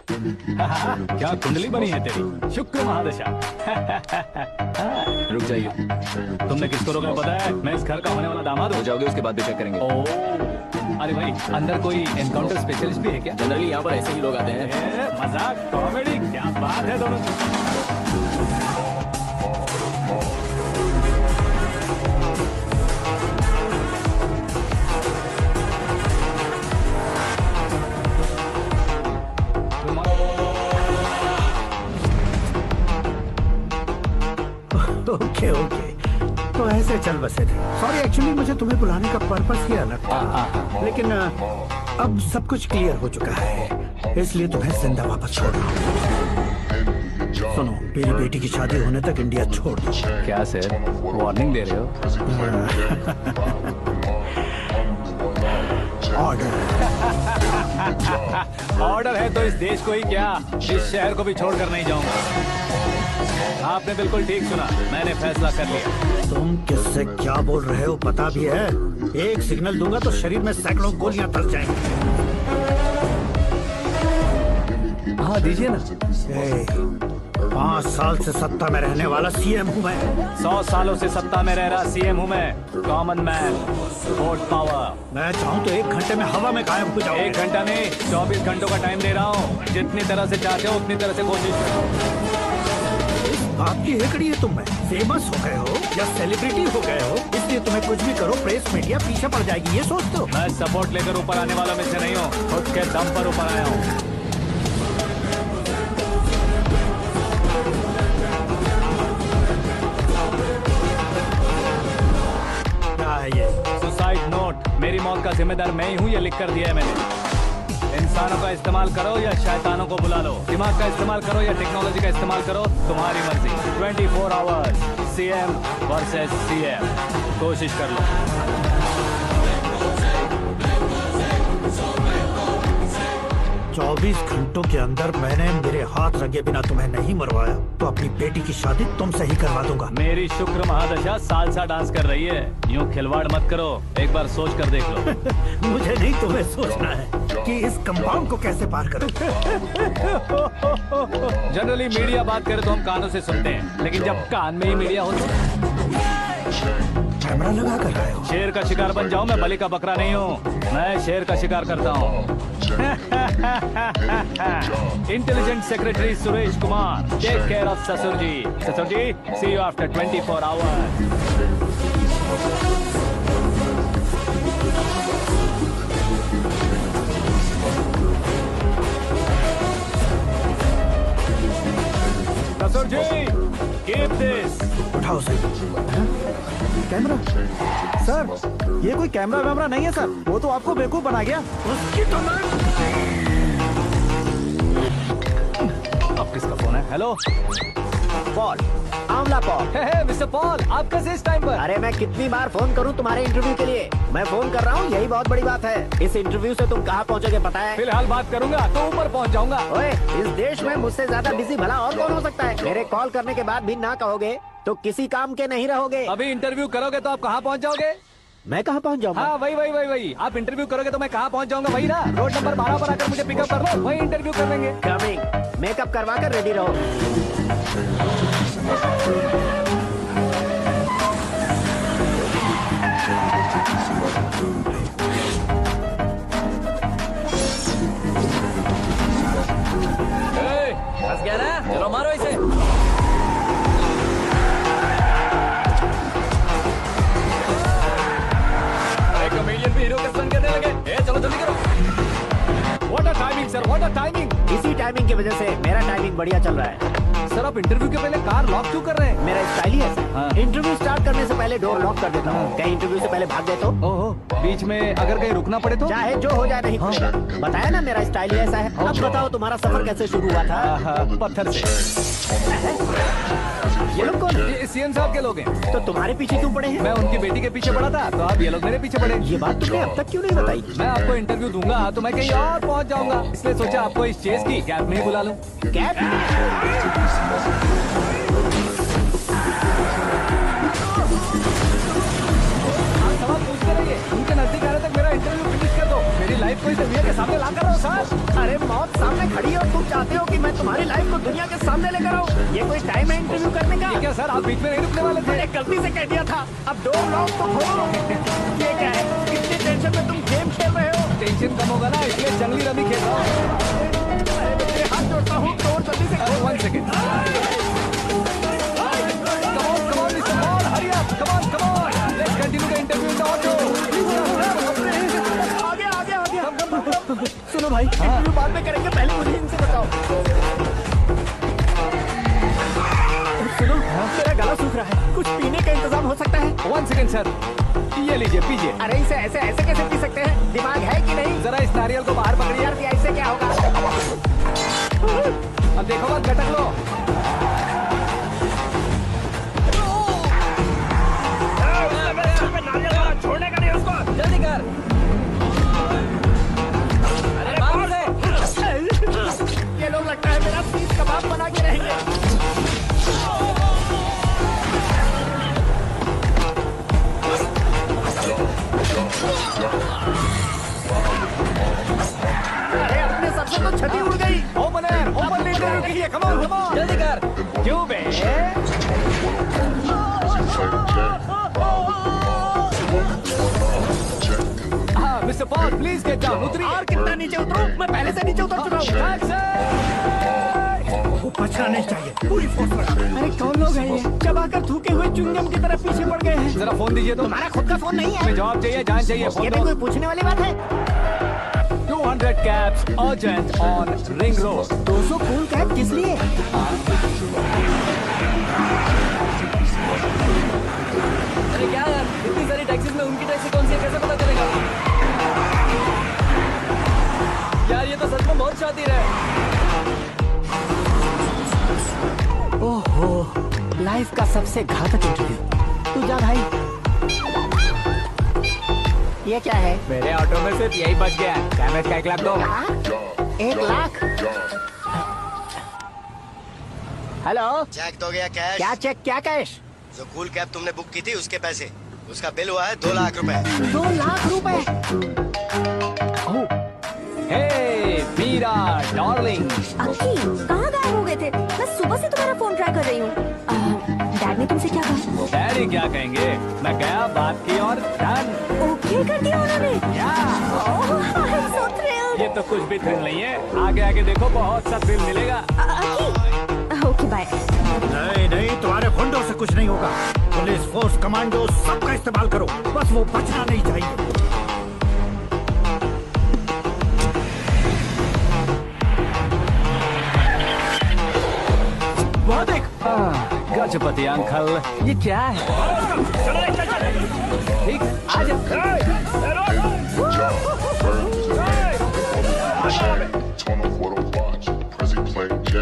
क्या कुंडली बनी है तेरी, शुक्र महादशा। रुक जाइए, तुमने किसको रोका पता है? मैं इस घर का होने वाला दामाद हो जाओगे उसके बाद भी चेक करेंगे। ओह, अरे भाई अंदर कोई एनकाउंटर स्पेशलिस्ट भी है क्या? जनरली यहाँ पर ऐसे ही लोग आते हैं। मजाक कॉमेडी, क्या बात है दोनों। ओके तो ऐसे चल बसे थे। सॉरी, एक्चुअली मुझे तुम्हें बुलाने का पर्पस ही अलग था, लेकिन अब सब कुछ क्लियर हो चुका है, इसलिए तुम्हें जिंदा वापस छोड़ रहा हूँ। सुनो, मेरी बेटी की शादी होने तक इंडिया छोड़ दो। क्या सर, वार्निंग दे रहे हो? ऑर्डर। ऑर्डर है तो इस देश को ही क्या, इस शहर को भी छोड़कर नहीं जाऊंगा। आपने बिल्कुल ठीक सुना, मैंने फैसला कर लिया। तुम किससे क्या बोल रहे हो पता भी है? एक सिग्नल दूंगा तो शरीर में सैकड़ों गोलियां धस जाएंगी। हाँ दीजिए ना। 5 साल से सत्ता में रहने वाला सीएम हूँ मैं। 100 सालों से सत्ता में रह रहा सीएम हूँ मैं। Common man, vote power. मैं चाहूँ तो 1 घंटे में हवा में गायब हो जाऊँ। 1 घंटा नहीं, 24 घंटों का टाइम दे रहा हूँ। जितनी तरह से चाहते हो उतनी तरह से कोशिश करो। आपकी हेकड़ी है, तुम में फेमस हो गए हो या सेलिब्रिटी हो गए हो, इसलिए तुम्हें कुछ भी करो प्रेस मीडिया पीछे पड़ जाएगी, ये सोचते हो? मैं सपोर्ट लेकर ऊपर आने वालों में से नहीं हूँ, खुद के दम पर ऊपर आया हूँ। क्या है ये? Suicide note. मेरी मौत का जिम्मेदार मैं ही हूँ, ये लिख कर दिया है मैंने। इंसानों का इस्तेमाल करो या शैतानों को बुला लो, दिमाग का इस्तेमाल करो या टेक्नोलॉजी का इस्तेमाल करो, तुम्हारी मर्जी। 24 आवर्स सीएम वर्सेस सीएम, कोशिश कर लो। 24 घंटों के अंदर मैंने मेरे हाथ रंगे बिना तुम्हें नहीं मरवाया तो अपनी बेटी की शादी तुमसे ही करवा दूंगा। मेरी शुक्र महादशा सालसा डांस कर रही है, यूं खिलवाड़ मत करो, एक बार सोच कर देख लो। मुझे नहीं, तुम्हें सोचना है कि इस कंपाउंड को कैसे पार करूं। जनरली मीडिया बात करे तो हम कानों से सुनते हैं, लेकिन जब कान में ही मीडिया हो तो कैमरा लगा कर रहे हो। शेर का शिकार बन जाऊं, मैं बलि का बकरा नहीं हूँ, मैं शेर का शिकार करता हूँ। Intelligent secretary Suresh Kumar, take care of ससुर जी। ससुर जी, सी यू आफ्टर 24 आवर्स। ससुर जी, कीप दिस। उठाओ सर। कैमरा? सर, ये कोई कैमरा वैमरा नहीं है सर, वो तो आपको बेवकूफ बना गया। उसकी तो मैं... अब किसका फोन है? हेलो पॉल, आंवला पॉल। मिस्टर पॉल, आप कैसे इस टाइम पर? अरे मैं कितनी बार फोन करूं तुम्हारे इंटरव्यू के लिए? मैं फोन कर रहा हूं, यही बहुत बड़ी बात है। इस इंटरव्यू से तुम कहां पहुंचोगे पता है? फिलहाल बात करूंगा तो ऊपर पहुंच जाऊंगा। ओए, इस देश में मुझसे ज्यादा बिजी भला और कौन हो सकता है? मेरे कॉल करने के बाद भी ना कहोगे तो किसी काम के नहीं रहोगे। अभी इंटरव्यू करोगे तो आप कहाँ पहुँच जाओगे? मैं कहाँ पहुँच जाऊंगा? हाँ वही। आप इंटरव्यू करोगे तो मैं कहाँ पहुँच जाऊंगा? वही ना, रोड नंबर 12 पर आकर मुझे पिकअप कर लो, वही इंटरव्यू कर लेंगे। कमिंग। मेकअप करवा कर रेडी रहो। फंस गया ना, चलो मारो इसे। कमेडियन भी हीरो के स्टंट करने लगे। चलो जल्दी करो। What a timing sir, what a timing. इसी टाइमिंग की वजह से मेरा टाइमिंग बढ़िया चल रहा है। सर आप इंटरव्यू के पहले कार लॉक क्यों कर रहे हैं? मेरा स्टाइल ही ऐसा है। हाँ। इंटरव्यू स्टार्ट करने से पहले डोर लॉक कर देता हूँ। कहीं इंटरव्यू से पहले भाग गए तो? ओहो, बीच में अगर कहीं रुकना पड़े तो? चाहे जो हो जाए नहीं खुलेगा। बताया ना मेरा स्टाइल ही ऐसा है। अब बताओ तुम्हारा सफर कैसे शुरू हुआ था? पत्थर से। ये लोग कौन है? ये सीएम साहब के लोग हैं। तो तुम्हारे पीछे क्यों पड़े हैं? मैं उनकी बेटी के पीछे पड़ा था, तो अब ये लोग मेरे पीछे पड़े। ये बात तुमने अब तक क्यों नहीं बताई? मैं आपको इंटरव्यू दूंगा तो मैं कहीं और पहुंच जाऊंगा, इसलिए सोचा आपको इस चेस की कैब में ही बुला लूं। कैब? सवाल पूछते रहिए, उनके नजदीक आने तक मेरा इंटरव्यू फिनिश कर दो। मेरी लाइफ को इस दुनिया के सामने ला कर रहो सर। अरे मौत सामने खड़ी हो, तुम चाहते हो कि मैं तुम्हारी लाइफ को दुनिया के सामने लेकर आऊं? ये कोई टाइम है इंटरव्यू करने का? ये क्या सर, आप बीच में नहीं रुकने वाले थे? मैंने गलती से कह दिया था, अब डोर लॉक तो खोलो। ये क्या है, कितनी टेंशन में तुम गेम खेल रहे हो? टेंशन कम होगा ना, इसलिए जंगली रमी खेल रहा हूँ। मैं हाथ जोड़ता हूँ, डोर जल्दी से खोलो। 1 second. Come on, Mr. Paul, hurry up. Come on. Let's continue the interview in the auto. आ गया। सुनो भाई, इंटरव्यू बाद में करेंगे, पहले मुझे इनसे बताओ। सुनो, मेरा गला सूख रहा है, कुछ पीने का इंतजाम हो सकता है? 1 सेकेंड सर, ये लीजिए पीजिए। अरे इसे ऐसे कैसे पी सकते हैं? दिमाग है कि नहीं? जरा इस नारियल को बाहर पकड़िए। यार इससे क्या होगा? अब देखो मत, झटक लो। छोड़ने का नहीं उसको, जल्दी कर। अरे बाप रे, ये लोग लगता है मेरा सीख कबाब बना के रहेंगे। अरे अपने सर से तो छठी उड़ गई। ओपन इंटरव्यू कीजिए। कम ऑन जल्दी कर। क्यों बे? हाँ mister Paul, please get down. उतरिए। और कितना नीचे उतरूं? मैं पहले से नीचे उतर चुका हूँ। वो बचना नहीं चाहिए, पूरी फोर्स लगा। अरे कौन लोग हैं ये? चबाकर थूके हुए च्युइंगम की तरह पीछे पड़ गए हैं। जरा फोन दीजिए तो। तुम्हारा खुद का फोन नहीं है? हमें जवाब चाहिए, जान चाहिए। ये फोन भी दो। कोई पूछने वाली बात है? 200 cabs urgent on Ring Road. 200 cool cab किस लिए? अरे क्या यार, इतनी सारी टैक्सीज में उनकी टैक्सी कौन सी है, कैसे पता चलेगा? यार ये तो सच में बहुत शातिर है। ओहो, लाइफ का सबसे घातक इंटरव्यू। तू जा भाई। ये क्या है? मेरे ऑटो में सिर्फ यही बच गया। डैमेज का 1 लाख दो। 1 लाख? हेलो, चेक तो गया कैश। क्या चेक, क्या कैश? जो कूल कैब तुमने बुक की थी उसके पैसे, उसका बिल हुआ है 2 लाख रुपए। 2 लाख रुपए? हे मीरा डार्लिंग। अक्की, कहाँ गायब हो गए थे? मैं सुबह से तुम्हारा फोन ट्राई कर रही हूँ। डैड ने तुमसे क्या कहा? डैडी क्या कहेंगे, मैं गया, बात की और डन। ओके कर दिया उन्होंने? I'm so thrilled. ये तो कुछ भी थ्रिल नहीं है, आगे देखो बहुत सा थ्रिल मिलेगा। अक्की, ओके बाय। नहीं, तुम्हारे गुंडों से कुछ नहीं होगा। पुलिस फोर्स, कमांडो, सबका इस्तेमाल करो, बस वो बचना नहीं चाहिए। वो देख, गजपति अंकल, ये क्या है? ठीक, आ जा। Turn off what I watch. Prezi playing J.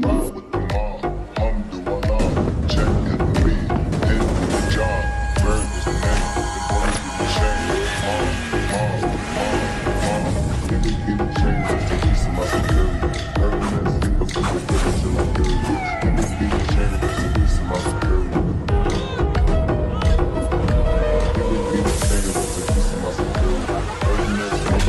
Ride with the mob. Hum do I love. Check in the beat. Hit with the job. Bird is the name. The boys with the chain. Mom. Give me chain just to do some other good. Bird is the book of the good till I'm good. Give me chain just to do some other good. Give me chain just to do some other good. Bird is the book of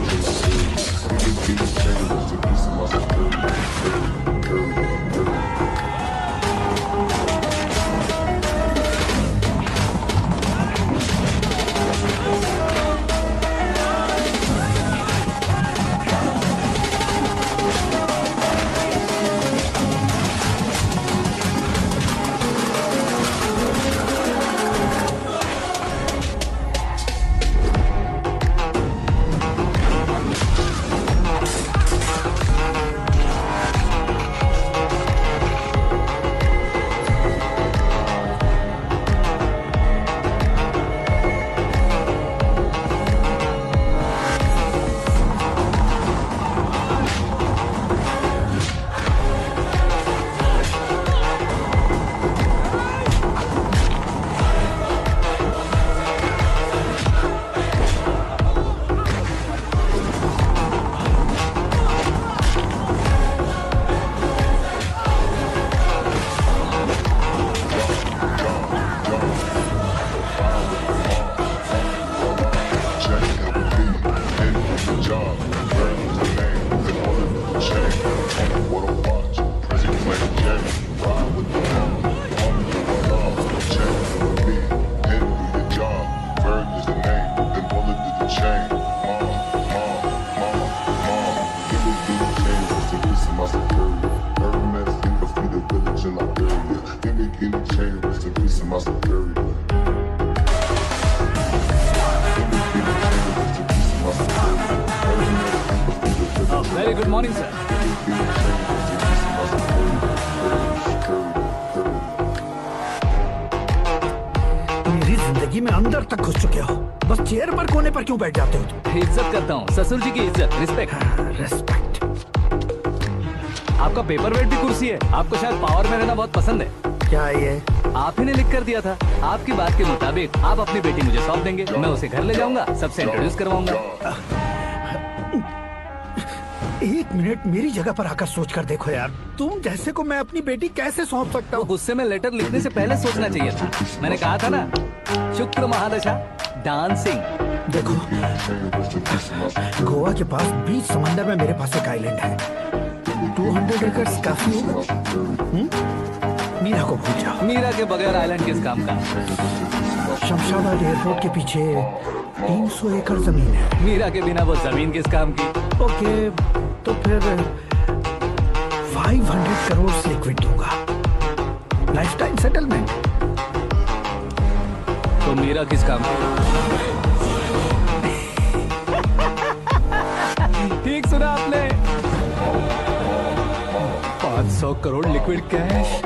the good till I'm good. Give me chain just to very good morning sir. मेरी जिंदगी में अंदर तक घुस चुके हो, बस chair पर कोने पर क्यों बैठ जाते हो तुम? इज्जत करता हूँ, ससुर जी की इज्जत, रिस्पेक्ट। रेस्पेक्ट। आपका पेपर वेट भी कुर्सी है। आपको शायद पावर में रहना बहुत पसंद है। क्या ये? आप ही ने लिख कर दिया था। आपकी बात के मुताबिक आप अपनी बेटी मुझे सौंप देंगे, मैं उसे घर ले जाऊंगा, सबसे इंट्रोड्यूस करवाऊंगा। एक मिनट मेरी जगह पर आकर सोच कर देखो यार, तुम जैसे को मैं अपनी बेटी कैसे सौंप सकता तो हूँ? गुस्से में लेटर लिखने से पहले सोचना चाहिए था। मैंने कहा था ना, शुक्र महादशा डांसिंग। देखो, गोवा के पास बीच समंदर में मेरे पास एक आइलैंड है। 200 एकर्स काफी होगा। मीरा को भूल जाओ। मीरा के बगैर आइलैंड किस काम का? शमशाबाद एयरपोर्ट के पीछे 300 एकड़ जमीन है। मीरा के बिना वो जमीन किस काम की? ओके, तो फिर 500 करोड़ लिक्विड दूंगा, लाइफ टाइम सेटलमेंट। तो मीरा किस काम की? ठीक सुना आपने, 500 करोड़ लिक्विड कैश।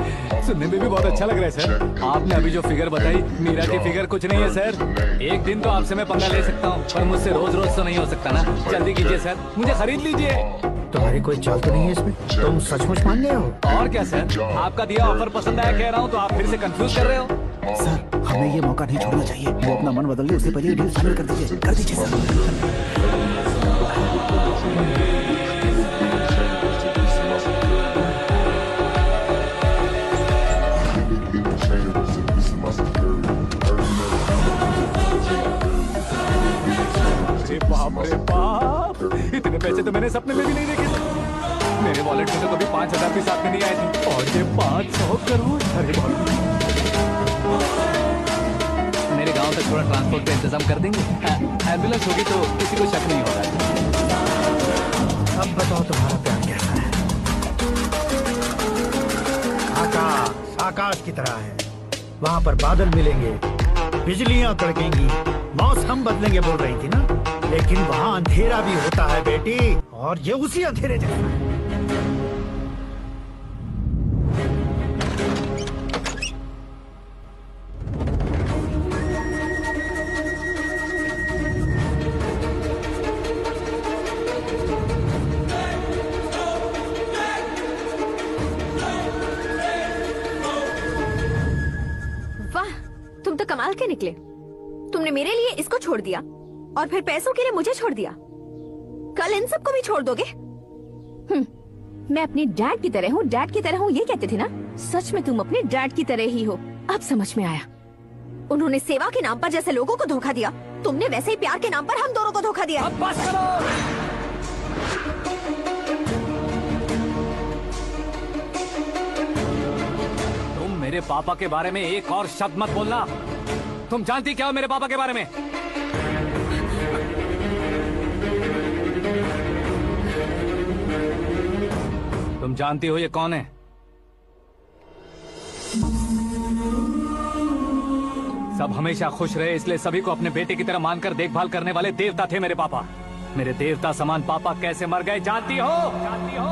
सुनने में भी बहुत अच्छा लग रहा है सर। आपने अभी जो फिगर बताई, मीरा की फिगर कुछ नहीं है सर। एक दिन तो आपसे मैं पंगा ले सकता हूँ, पर मुझसे रोज रोज तो नहीं हो सकता ना। जल्दी कीजिए सर, मुझे खरीद लीजिए। तुम्हारी कोई चाल तो नहीं है इसमें? तुम सचमुच मान गए हो? और क्या सर, आपका दिया ऑफर पसंद आया कह रहा हूँ, तो आप फिर से कंफ्यूज कर रहे हो। सर, हमें ये मौका नहीं छोड़ना चाहिए। वो अपना मन बदल ले, उससे पहले डील फाइनल कर दीजिए। कर दीजिए सर। अरे बाप रे बाप, इतने पैसे तो मैंने सपने में भी नहीं देखे थे। मेरे वॉलेट में तो कभी 5,000 भी साथ में नहीं आए थे, और ये 500 करोड़। अरे बाप रे। मेरे गांव तक थोड़ा ट्रांसपोर्ट का इंतजाम कर देंगे? एम्बुलेंस होगी तो किसी को शक नहीं होगा। अब बताओ तुम्हारा प्यार कैसा है? आकाश आकाश की तरह है, वहाँ पर बादल मिलेंगे, बिजलियां कड़केंगी, मौसम बदलेंगे बोल रही थी ना, लेकिन वहाँ अंधेरा भी होता है बेटी, और ये उसी अंधेरे जैसा है। वाह, तुम तो कमाल के निकले। तुमने मेरे लिए इसको छोड़ दिया और फिर पैसों के लिए मुझे छोड़ दिया। कल इन सबको भी छोड़ दोगे? मैं अपने डैड की तरह हूँ, डैड की तरह हूँ, ये कहते थे ना। सच में तुम अपने डैड की तरह ही हो। अब समझ में आया। उन्होंने सेवा के नाम पर जैसे लोगों को धोखा दिया, तुमने वैसे ही प्यार के नाम पर हम दोनों को धोखा दिया। अब बस करो। तुम मेरे पापा के बारे में एक और शब्द मत बोलना। तुम जानती क्या हो मेरे पापा के बारे में? तुम जानती हो ये कौन है? सब हमेशा खुश रहे, इसलिए सभी को अपने बेटे की तरह मानकर देखभाल करने वाले देवता थे मेरे पापा। मेरे देवता समान पापा कैसे मर गए जानती हो?